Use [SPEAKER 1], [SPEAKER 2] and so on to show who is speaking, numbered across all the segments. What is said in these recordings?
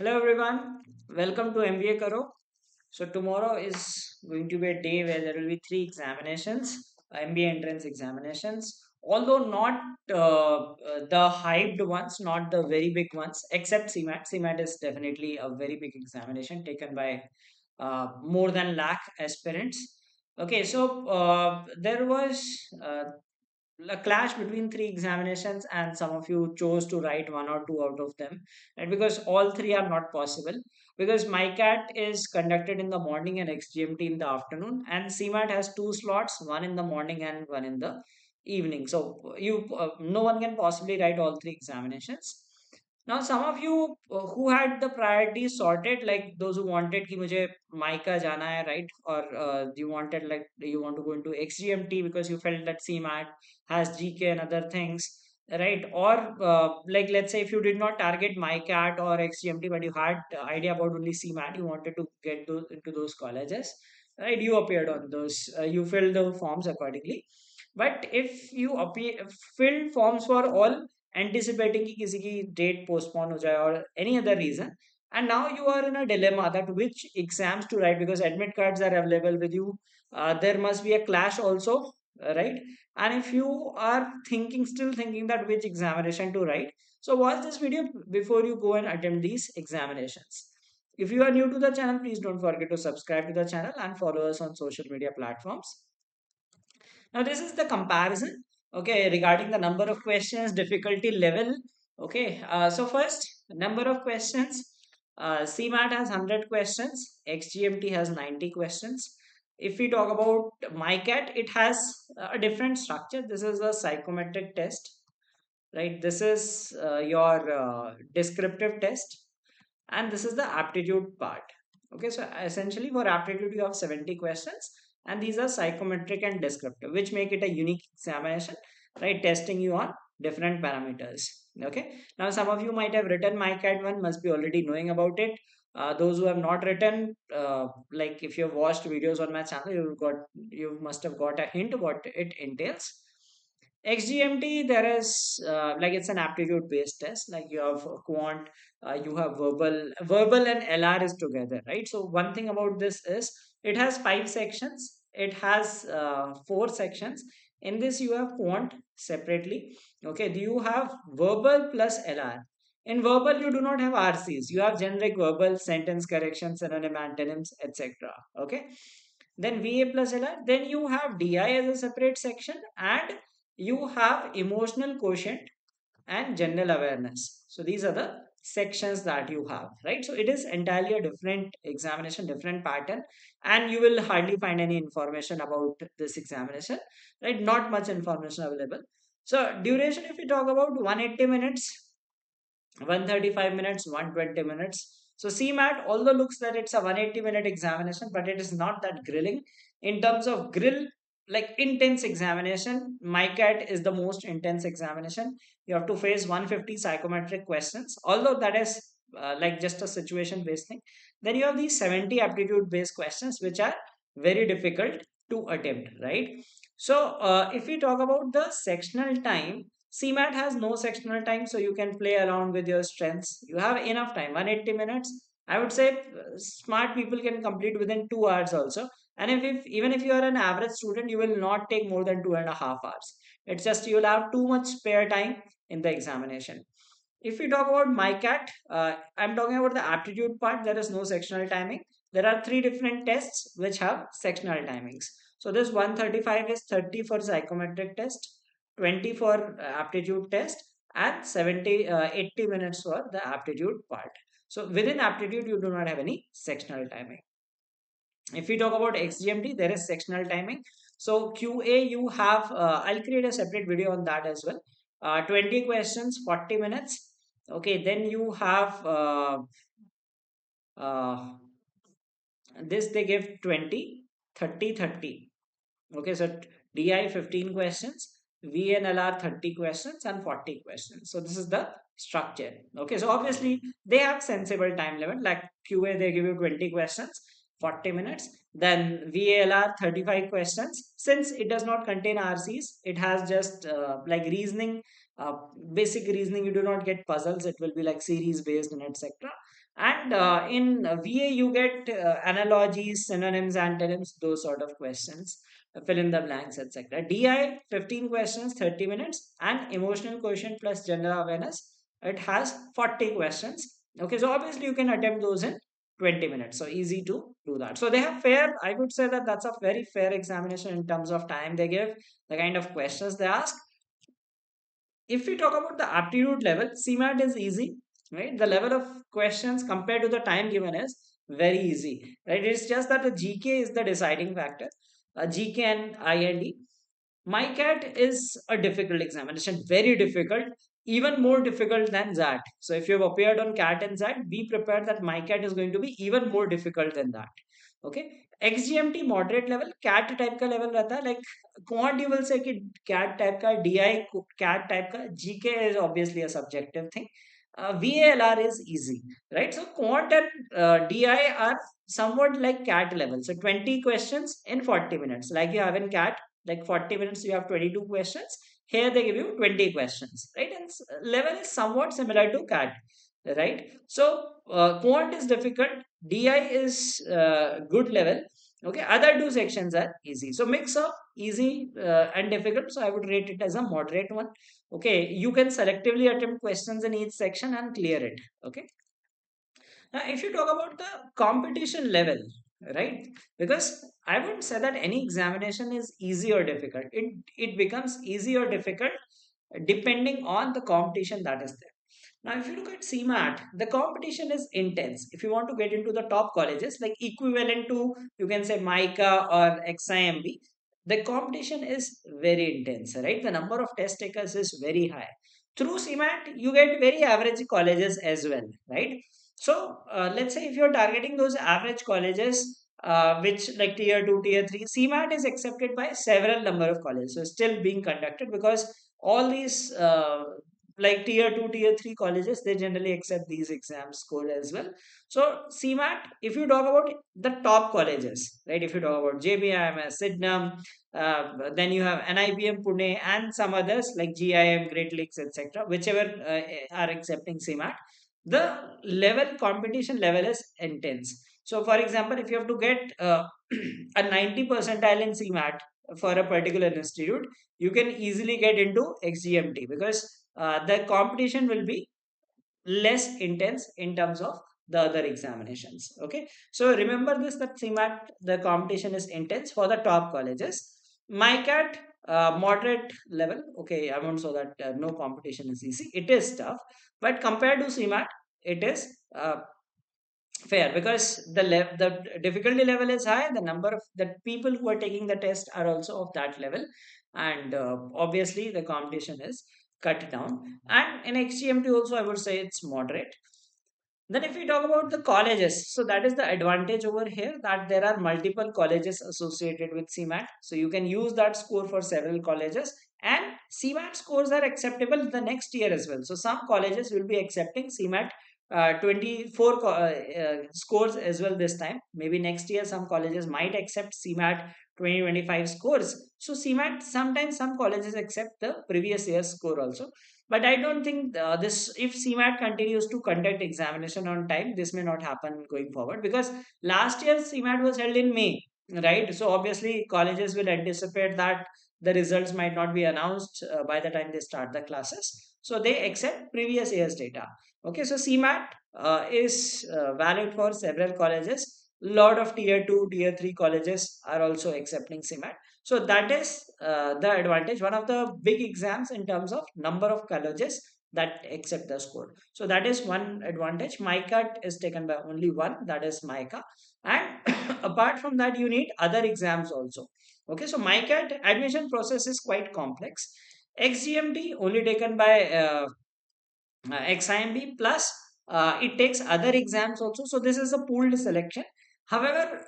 [SPEAKER 1] Hello everyone, welcome to MBA Karo. So tomorrow is going to be a day where there will be three examinations, MBA entrance examinations. Although not the hyped ones, not the very big ones, except CMAT. CMAT is definitely a very big examination taken by more than lakh aspirants. Okay, so there was a clash between three examinations, and some of you chose to write one or two out of them, and because all three are not possible, because MICAT is conducted in the morning and XGMT in the afternoon, and CMAT has two slots, one in the morning and one in the evening. So you no one can possibly write all three examinations. Now, some of you who had the priorities sorted, like those who wanted कि मुझे mica जाना है, right? Or you wanted, like, you want to go into XGMT because you felt that CMAT has GK and other things, right? Or like, let's say if you did not target MyCat or XGMT, but you had idea about only CMAT, you wanted to get those into those colleges, right? You appeared on those, you filled the forms accordingly. But if you appear filled forms for all, anticipating कि किसी की date postpone हो जाए or any other reason, and now you are in a dilemma that which exams to write, because admit cards are available with you, there must be a clash also, right? And if you are still thinking that which examination to write, so watch this video before you go and attempt these examinations. If you are new to the channel, please don't forget to subscribe to the channel and follow us on social media platforms. Now, this is the comparison, okay, regarding the number of questions, difficulty level. Okay, so first, number of questions. CMAT has 100 questions, XGMT has 90 questions. If we talk about MyCat, it has a different structure. This is a psychometric test, right? This is your descriptive test, and this is the aptitude part. Okay, so essentially for aptitude you have 70 questions, and these are psychometric and descriptive, which make it a unique examination, right? Testing you on different parameters. Okay, now some of you might have written MyCat 1, must be already knowing about it. Those who have not written, like if you have watched videos on my channel, you must have got a hint what it entails. XGMT, there is like it's an aptitude based test. Like you have quant, you have verbal and LR is together, right? So one thing about this is it has five sections. It has four sections. In this, you have quant separately. Okay, you have verbal plus LR. In verbal, you do not have RCs. You have generic verbal, sentence corrections, synonym, antonyms, etc. Okay. Then VA plus LR. Then you have DI as a separate section, and you have emotional quotient and general awareness. So these are the sections that you have, right? So it is entirely a different examination, different pattern, and you will hardly find any information about this examination, right? Not much information available. So duration, if we talk about 180 minutes, 135 minutes, 120 minutes. So CMAT, although looks that it's a 180-minute examination, but it is not that grilling. In terms of grill, like intense examination, MyCat is the most intense examination. You have to face 150 psychometric questions, although that is like just a situation based thing. Then you have these 70 aptitude based questions, which are very difficult to attempt, right? So if we talk about the sectional time, CMAT has no sectional time, so you can play around with your strengths. You have enough time, 180 minutes. I would say smart people can complete within 2 hours also. And if even if you are an average student, you will not take more than 2.5 hours. It's just you will have too much spare time in the examination. If we talk about MyCat, I'm talking about the aptitude part. There is no sectional timing. There are three different tests which have sectional timings. So this 135 is 30 for psychometric test, 20 for aptitude test, and 80 minutes for the aptitude part. So within aptitude, you do not have any sectional timing. If we talk about XGMT, there is sectional timing. So QA, you have, I'll create a separate video on that as well. 20 questions, 40 minutes. Okay, then you have uh, this they give 20, 30, 30. Okay, so DI 15 questions, VNLR 30 questions, and 40 questions. So this is the structure. Okay, so obviously they have sensible time limit. Like QA, they give you 20 questions, 40 minutes. Then VALR 35 questions. Since it does not contain RCs, it has just like reasoning uh, basic reasoning you do not get puzzles, it will be like series based and etc. And in VA you get analogies, synonyms, antonyms, those sort of questions, fill in the blanks, etc. DI 15 questions, 30 minutes, and emotional quotient plus general awareness, it has 40 questions. Okay, so obviously you can attempt those in 20 minutes, so easy to do that. So they have fair, I would say that that's a very fair examination in terms of time they give, the kind of questions they ask. If we talk about the aptitude level, CMAT is easy, right? The level of questions compared to the time given is very easy, right? It's just that the GK is the deciding factor, GK and IND. MICAT is a difficult examination, very difficult, even more difficult than that. So if you have appeared on CAT and SAT, be prepared that MICAT is going to be even more difficult than that. Okay. XGMT moderate level, CAT type का level रहता है, like quant you will say कि CAT type का, DI CAT type का, GK is obviously a subjective thing. VALR is easy, right? So quant and DI are somewhat like CAT level. So 20 questions in 40 minutes, like you have in CAT, like 40 minutes you have 22 questions. Here they give you 20 questions, right? And level is somewhat similar to CAT, right? So quant is difficult, DI is good level. Okay, other two sections are easy, so mix of easy and difficult, so I would rate it as a moderate one. Okay, you can selectively attempt questions in each section and clear it. Okay, now, if you talk about the competition level, right? Because I wouldn't say that any examination is easy or difficult. It becomes easy or difficult depending on the competition that is there. Now, if you look at CMAT, the competition is intense. If you want to get into the top colleges, like equivalent to, you can say, MICA or XIMB, the competition is very intense, right? The number of test takers is very high. Through CMAT, you get very average colleges as well, right? So, let's say if you're targeting those average colleges, which like tier 2, tier 3, CMAT is accepted by several number of colleges. So, still being conducted because all these like tier 2 tier 3 colleges, they generally accept these exam score as well. So CMAT, if you talk about the top colleges, right, if you talk about JBIMS, Sidnam, then you have NIBM Pune and some others like GIM, Great Lakes, etc., whichever are accepting CMAT, the level competition level is intense. So for example, if you have to get a 90 percentile in CMAT for a particular institute, you can easily get into XGMT because the competition will be less intense in terms of the other examinations. Okay, so remember this, that CMAT, the competition is intense for the top colleges. MICAT, moderate level. Okay, I won't say that no competition is easy. It is tough, but compared to CMAT, it is fair because the difficulty level is high. The number of the people who are taking the test are also of that level, and obviously the competition is cut down. And in XGMT also, I would say it's moderate. Then if we talk about the colleges, so that is the advantage over here, that there are multiple colleges associated with CMAT. So you can use that score for several colleges, and CMAT scores are acceptable the next year as well. So some colleges will be accepting CMAT 24 scores as well this time. Maybe next year some colleges might accept CMAT 2025 scores. So CMAT, sometimes some colleges accept the previous year's score also. But I don't think this, if CMAT continues to conduct examination on time, this may not happen going forward, because last year CMAT was held in May, right? So obviously colleges will anticipate that the results might not be announced by the time they start the classes. So they accept previous year's data. Okay, so CMAT is valid for several colleges. Lot of tier 2, tier 3 colleges are also accepting CMAT. So that is the advantage, one of the big exams in terms of number of colleges that accept the score. So that is one advantage. MICAT is taken by only one, that is MICA. And apart from that, you need other exams also. Okay, so MICAT admission process is quite complex. XGMT only taken by XIMB, plus it takes other exams also. So this is a pooled selection. However,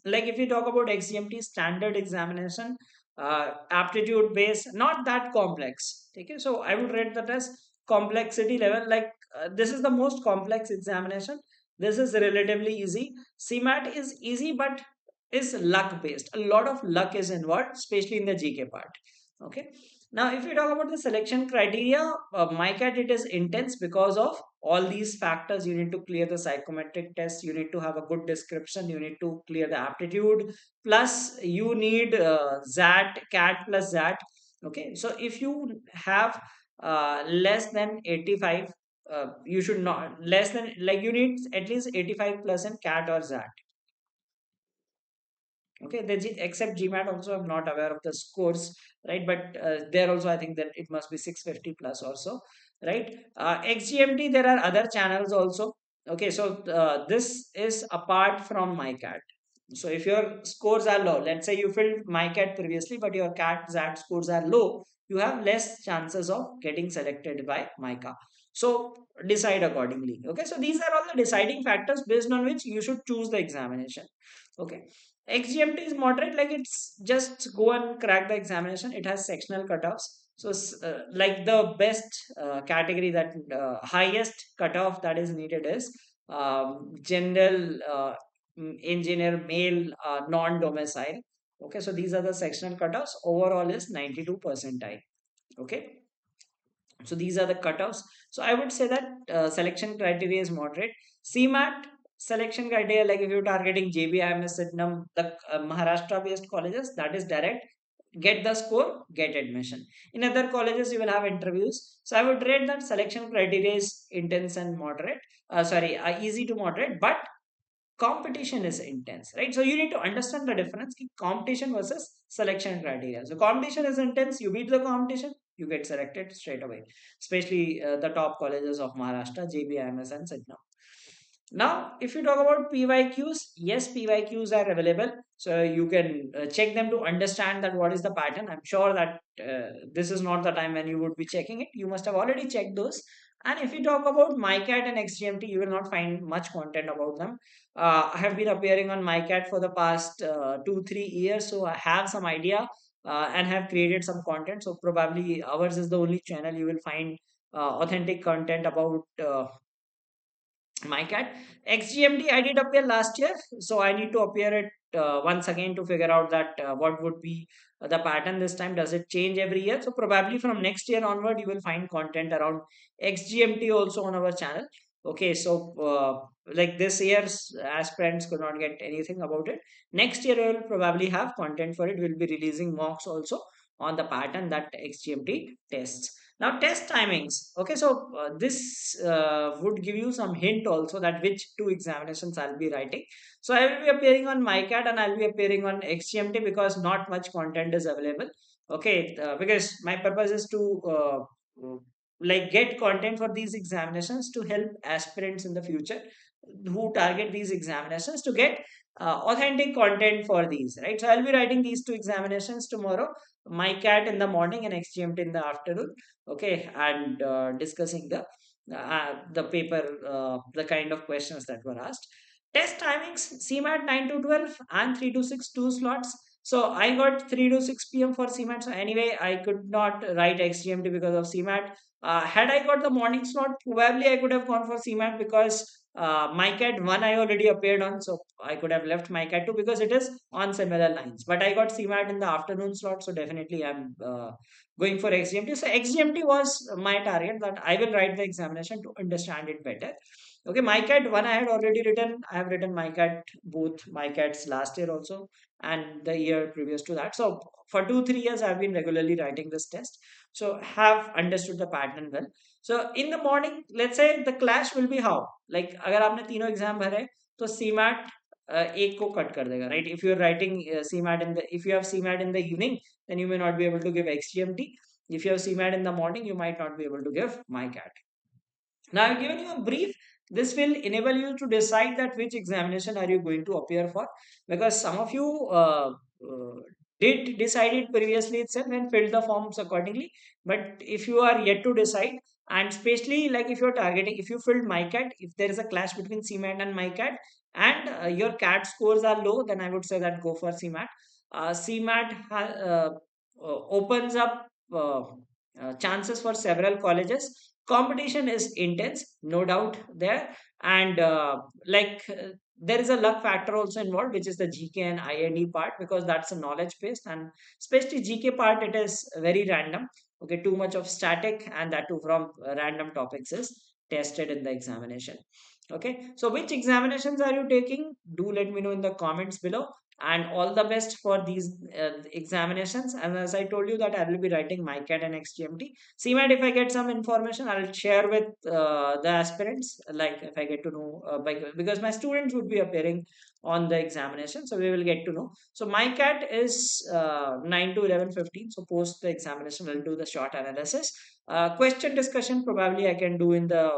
[SPEAKER 1] like if you talk about XGMT standard examination, aptitude based, not that complex. Okay, so I would rate that as complexity level. Like this is the most complex examination. This is relatively easy. CMAT is easy, but is luck based. A lot of luck is involved, especially in the GK part. Okay. Now, if we talk about the selection criteria, MICAT, it is intense because of all these factors. You need to clear the psychometric test. You need to have a good description. You need to clear the aptitude. Plus, you need ZAT, CAT plus ZAT. Okay, so if you have less than 85, you should not less than, like, you need at least 85 plus in CAT or ZAT. Okay, except GMAT also, I'm not aware of the scores, right? But there also I think that it must be 650 plus or so, right? XGMT, there are other channels also. Okay, so this is apart from MyCat. So if your scores are low, let's say you filled MyCat previously, but your CAT ZAT scores are low, you have less chances of getting selected by MICA. So decide accordingly. Okay, so these are all the deciding factors based on which you should choose the examination. Okay. XGMT is moderate, like it's just go and crack the examination. It has sectional cutoffs. So, like the best category, that highest cutoff that is needed is general engineer male, non-domicile. Okay, so these are the sectional cutoffs. Overall is 92 percentile. Okay, so these are the cutoffs. So I would say that selection criteria is moderate. CMAT selection criteria, like if you're targeting JBIMS, Sydenham, the Maharashtra based colleges, that is direct. Get the score, get admission. In other colleges, you will have interviews. So I would rate that selection criteria is intense and moderate. Easy to moderate, but competition is intense, right? So you need to understand the difference in competition versus selection criteria. So competition is intense, you beat the competition, you get selected straight away, especially the top colleges of Maharashtra, JBIMS and Sidna. Now, if you talk about PYQs, yes, PYQs are available. So you can check them to understand that what is the pattern. I'm sure that this is not the time when you would be checking it. You must have already checked those. And if you talk about MyCat and XGMT, you will not find much content about them. I have been appearing on MyCat for the past 2 3 years, so I have some idea and have created some content. So probably ours is the only channel you will find authentic content about MyCat. XGMT I did appear last year, so I need to appear it once again to figure out that what would be the pattern this time. Does it change every year? So probably from next year onward, you will find content around XGMT also on our channel. Okay, so like this year's aspirants could not get anything about it. Next year we will probably have content for it. We'll be releasing mocks also on the pattern that XGMT tests. Now, test timings. Okay, so this would give you some hint also that which two examinations I'll be writing. So I will be appearing on MyCat and I'll be appearing on XGMT because not much content is available. Okay, because my purpose is to like get content for these examinations to help aspirants in the future who target these examinations to get authentic content for these, right? So I'll be writing these two examinations tomorrow, MyCat in the morning and XGMT in the afternoon. Okay, and discussing the paper, the kind of questions that were asked. Test timings: CMAT 9 to 12 and 3 to 6, two slots. So I got 3 to 6 p.m. for CMAT. So anyway, I could not write XGMT because of CMAT. Had I got the morning slot, probably I could have gone for CMAT because MyCat 1 I already appeared on, so I could have left MyCat 2 because it is on similar lines. But I got CMAT in the afternoon slot, so definitely I'm going for XGMT. So XGMT was my target, that I will write the examination to understand it better. Okay, MyCat 1 I had already written. I have written MyCat, both MyCats last year also and the year previous to that. So for 2 3 years I've been regularly writing this test. So have understood the pattern well. So in the morning, let's say the clash will be how? Like अगर आपने तीनों exam भरे तो CMAT एक को cut कर देगा, right? If you're writing CMAT in the, if you have CMAT in the evening, then you may not be able to give XGMT. If you have CMAT in the morning, you might not be able to give MyCat. Now I've given you a brief. This will enable you to decide that which examination are you going to appear for, because some of you did decide it previously itself and filled the forms accordingly. But if you are yet to decide, and especially like if you're targeting, if you filled MyCat, if there is a clash between CMAT and MyCat and your CAT scores are low, then I would say that go for CMAT. CMAT opens up chances for several colleges. Competition is intense, no doubt there. And there is a luck factor also involved, which is the GK and IID part, because that's a knowledge based, and especially GK part, it is very random. Okay, too much of static, and that too from random topics is tested in the examination. Okay, so which examinations are you taking? Do let me know in the comments below. And all the best for these examinations. And as I told you that I will be writing MICAT and XGMT. CMAT, if I get some information, I'll share with the aspirants. Like if I get to know, because my students would be appearing on the examination, so we will get to know. So MICAT is 9 to 11:15. So post the examination, we'll do the short analysis. Question discussion probably I can do in the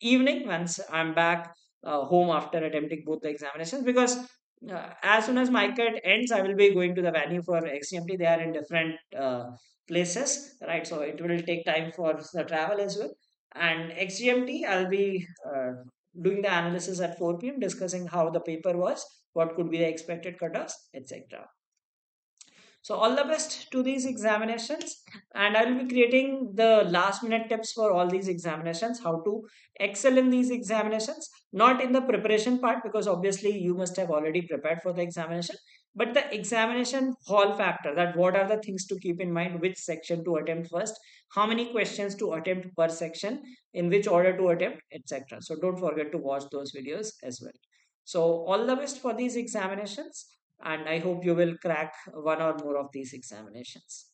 [SPEAKER 1] evening once I'm back home after attempting both the examinations, because as soon as my cut ends, I will be going to the venue for XGMT. They are in different places, right? So it will take time for the travel as well. And XGMT, I'll be doing the analysis at 4 p.m., discussing how the paper was, what could be the expected cutoffs, etc. So all the best to these examinations, and I will be creating the last minute tips for all these examinations, how to excel in these examinations, not in the preparation part, because obviously you must have already prepared for the examination, but the examination hall factor, that what are the things to keep in mind, which section to attempt first, how many questions to attempt per section, in which order to attempt, etc. So don't forget to watch those videos as well. So all the best for these examinations, and I hope you will crack one or more of these examinations.